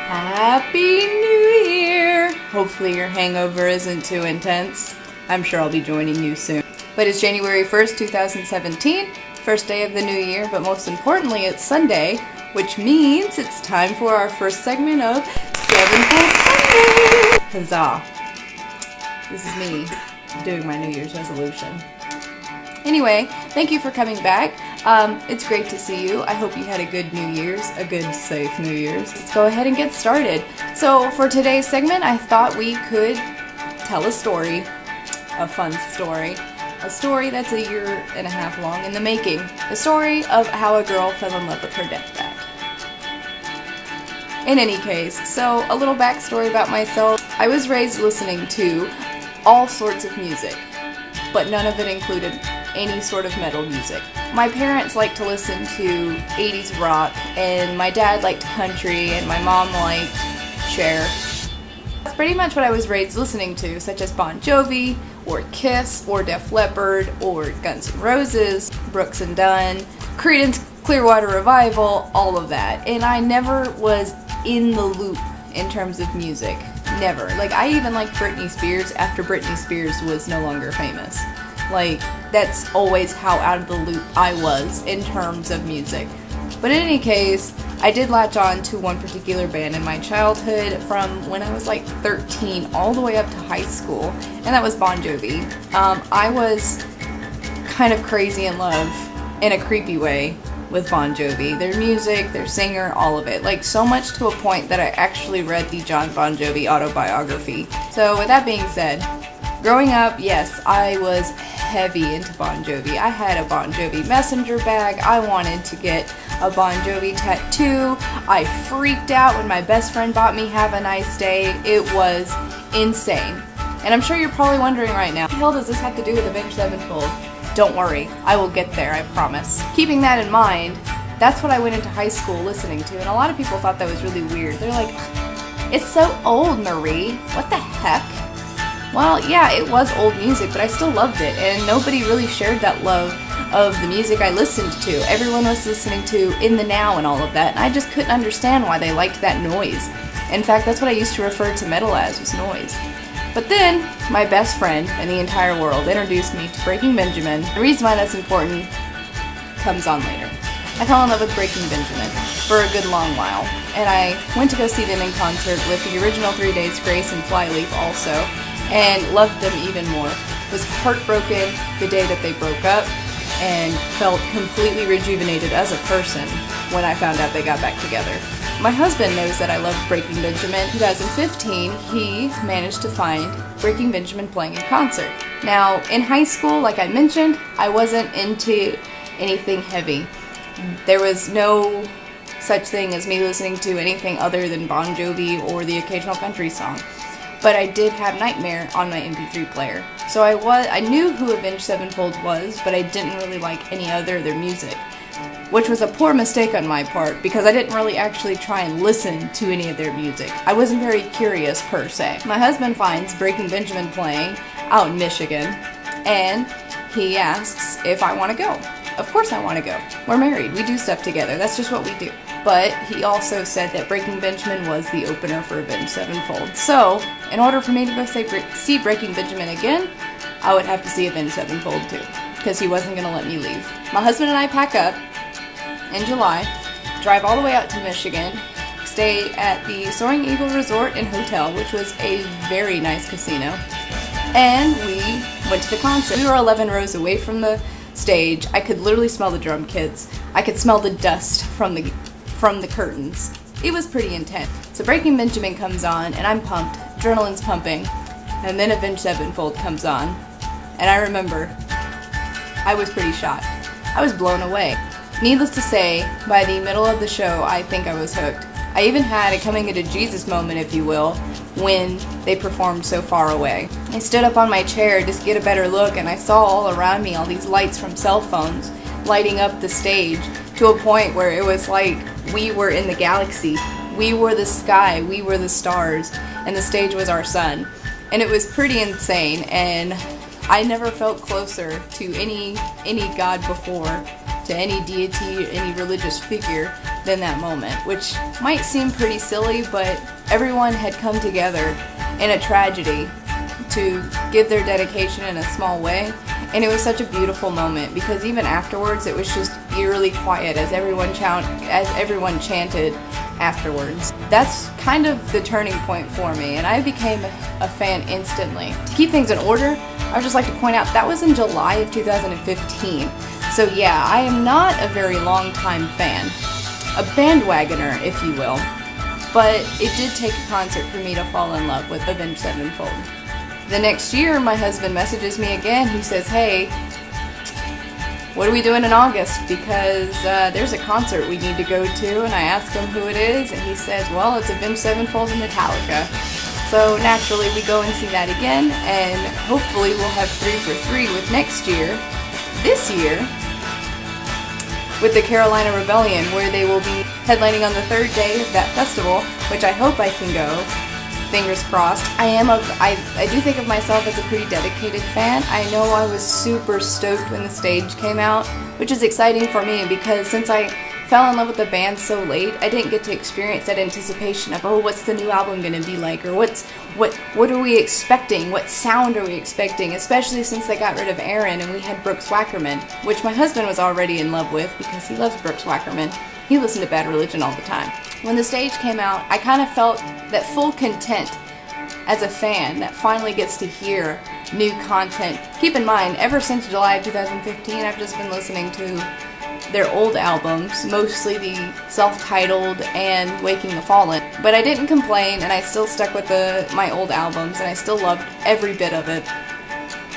Happy New Year! Hopefully your hangover isn't too intense. I'm sure I'll be joining you soon. But it's January 1st, 2017, first day of the new year, but most importantly it's Sunday, which means it's time for our first segment of Sevenfold Sundays! Huzzah! This is me doing my New Year's resolution. Anyway, thank you for coming back. It's great to see you. I hope you had a good New Year's, a good, safe New Year's. Let's go ahead and get started. So for today's segment, I thought we could tell a story, a fun story, a story that's a year and a half long in the making. The story of how a girl fell in love with her deathbed. In any case, so a little backstory about myself. I was raised listening to all sorts of music, but none of it included any sort of metal music. My parents liked to listen to 80s rock, and my dad liked country, and my mom liked Cher. That's pretty much what I was raised listening to, such as Bon Jovi, or Kiss, or Def Leppard, or Guns N' Roses, Brooks and Dunn, Creedence Clearwater Revival, all of that. And I never was in the loop in terms of music. Never. Like, I even liked Britney Spears after Britney Spears was no longer famous. Like, that's always how out of the loop I was in terms of music. But in any case, I did latch on to one particular band in my childhood from when I was like 13 all the way up to high school, and that was Bon Jovi. I was kind of crazy in love in a creepy way with Bon Jovi. Their music, their singer, all of it. Like, so much to a point that I actually read the John Bon Jovi autobiography. So with that being said, growing up, yes, I was heavy into Bon Jovi. I had a Bon Jovi messenger bag. I wanted to get a Bon Jovi tattoo. I freaked out when my best friend bought me Have a Nice Day. It was insane. And I'm sure you're probably wondering right now, what the hell does this have to do with Avenged Sevenfold? Don't worry, I will get there, I promise. Keeping that in mind, that's what I went into high school listening to, and a lot of people thought that was really weird. They're like, it's so old, Marie. What the heck? Well, yeah, it was old music, but I still loved it, and nobody really shared that love of the music I listened to. Everyone was listening to In the Now and all of that, and I just couldn't understand why they liked that noise. In fact, that's what I used to refer to metal as, was noise. But then, my best friend in the entire world introduced me to Breaking Benjamin. The reason why that's important comes on later. I fell in love with Breaking Benjamin for a good long while, and I went to go see them in concert with the original 3 Days Grace and Flyleaf also, and loved them even more. Was heartbroken the day that they broke up, and felt completely rejuvenated as a person when I found out they got back together. My husband knows that I love Breaking Benjamin. In 2015, he managed to find Breaking Benjamin playing in concert. Now, in high school, like I mentioned, I wasn't into anything heavy. There was no such thing as me listening to anything other than Bon Jovi or the occasional country song. But I did have Nightmare on my MP3 player. So I knew who Avenged Sevenfold was, but I didn't really like any other of their music, which was a poor mistake on my part because I didn't really actually try and listen to any of their music. I wasn't very curious per se. My husband finds Breaking Benjamin playing out in Michigan, and he asks if I want to go. Of course I want to go. We're married. We do stuff together. That's just what we do. But he also said that Breaking Benjamin was the opener for Avenged Sevenfold. So, in order for me to go see Breaking Benjamin again, I would have to see Avenged Sevenfold too, because he wasn't going to let me leave. My husband and I pack up in July, drive all the way out to Michigan, stay at the Soaring Eagle Resort and Hotel, which was a very nice casino, and we went to the concert. We were 11 rows away from the stage. I could literally smell the drum kits. I could smell the dust from the curtains. It was pretty intense. So Breaking Benjamin comes on, and I'm pumped. Adrenaline's pumping. And then Avenged Sevenfold comes on. And I remember, I was pretty shocked. I was blown away. Needless to say, by the middle of the show, I think I was hooked. I even had a coming into Jesus moment, if you will, when they performed So Far Away. I stood up on my chair just to get a better look, and I saw all around me all these lights from cell phones lighting up the stage to a point where it was like we were in the galaxy. We were the sky, we were the stars, and the stage was our sun. And it was pretty insane, and I never felt closer to any god before, to any deity, any religious figure, than that moment, which might seem pretty silly, but everyone had come together in a tragedy to give their dedication in a small way. And it was such a beautiful moment because even afterwards it was just eerily quiet as everyone chanted afterwards. That's kind of the turning point for me, and I became a fan instantly. To keep things in order, I would just like to point out that was in July of 2015. So yeah, I am not a very long time fan. A bandwagoner, if you will. But it did take a concert for me to fall in love with Avenged Sevenfold. The next year, my husband messages me again. He says, hey, what are we doing in August? Because there's a concert we need to go to. And I ask him who it is, and he says, well, it's Avenged Sevenfold and Metallica. So naturally, we go and see that again, and hopefully we'll have 3 for 3 with next year. This year, with the Carolina Rebellion, where they will be headlining on the 3rd day of that festival, which I hope I can go. Fingers crossed. I do think of myself as a pretty dedicated fan. I know I was super stoked when the stage came out, which is exciting for me because since I fell in love with the band so late, I didn't get to experience that anticipation of, oh, what's the new album gonna be like, or what are we expecting, what sound are we expecting, especially since they got rid of Aaron and we had Brooks Wackerman, which my husband was already in love with because he loves Brooks Wackerman. He listened to Bad Religion all the time. When the stage came out, I kind of felt that full content as a fan that finally gets to hear new content. Keep in mind, ever since July of 2015, I've just been listening to their old albums, mostly the self-titled and Waking the Fallen. But I didn't complain, and I still stuck with my old albums, and I still loved every bit of it.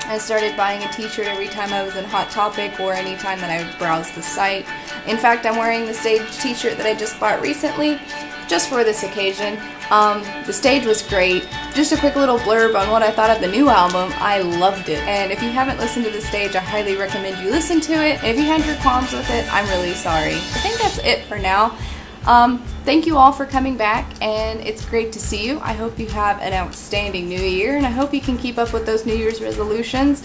I started buying a t-shirt every time I was in Hot Topic or any time that I would browse the site. In fact, I'm wearing the stage t-shirt that I just bought recently, just for this occasion. The stage was great. Just a quick little blurb on what I thought of the new album. I loved it. And if you haven't listened to the stage, I highly recommend you listen to it. And if you had your qualms with it, I'm really sorry. I think that's it for now. Thank you all for coming back, and it's great to see you. I hope you have an outstanding new year, and I hope you can keep up with those New Year's resolutions.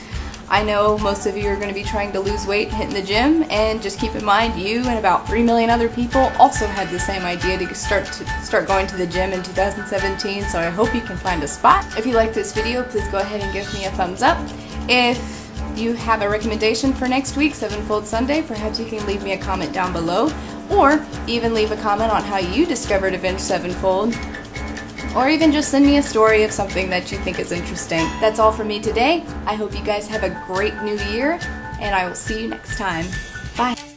I know most of you are going to be trying to lose weight, hitting the gym, and just keep in mind you and about 3 million other people also had the same idea to start going to the gym in 2017, so I hope you can find a spot. If you like this video, please go ahead and give me a thumbs up. If you have a recommendation for next week, Sevenfold Sunday, perhaps you can leave me a comment down below, or even leave a comment on how you discovered Avenged Sevenfold, or even just send me a story of something that you think is interesting. That's all for me today. I hope you guys have a great new year, and I will see you next time. Bye.